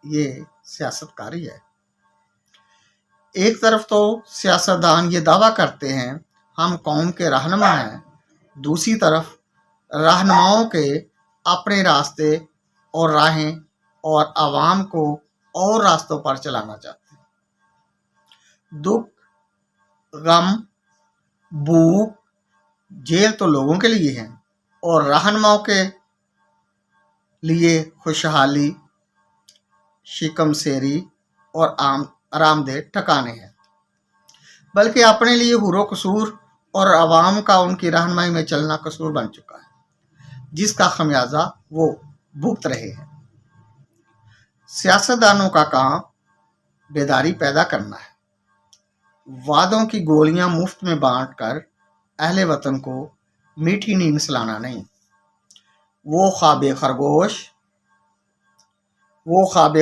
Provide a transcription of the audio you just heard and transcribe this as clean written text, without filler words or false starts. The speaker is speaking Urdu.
یہ سیاست کاری ہے۔ ایک طرف تو سیاستدان یہ دعویٰ کرتے ہیں ہم قوم کے رہنما ہیں، دوسری طرف رہنماؤں کے اپنے راستے اور راہیں اور عوام کو اور راستوں پر چلانا چاہتے ہیں۔ دکھ، غم، بھوک، جیل تو لوگوں کے لیے ہیں اور رہنماؤں کے لیے خوشحالی، شکم سیری اور آرام دہ ٹھکانے ہیں، بلکہ اپنے لیے حور و قصور اور عوام کا ان کی رہنمائی میں چلنا قصور بن چکا ہے، جس کا خمیازہ وہ بھگت رہے ہیں۔ سیاستدانوں کا کام بیداری پیدا کرنا ہے، وعدوں کی گولیاں مفت میں بانٹ کر اہل وطن کو میٹھی نیند سلانا نہیں۔ وہ خواب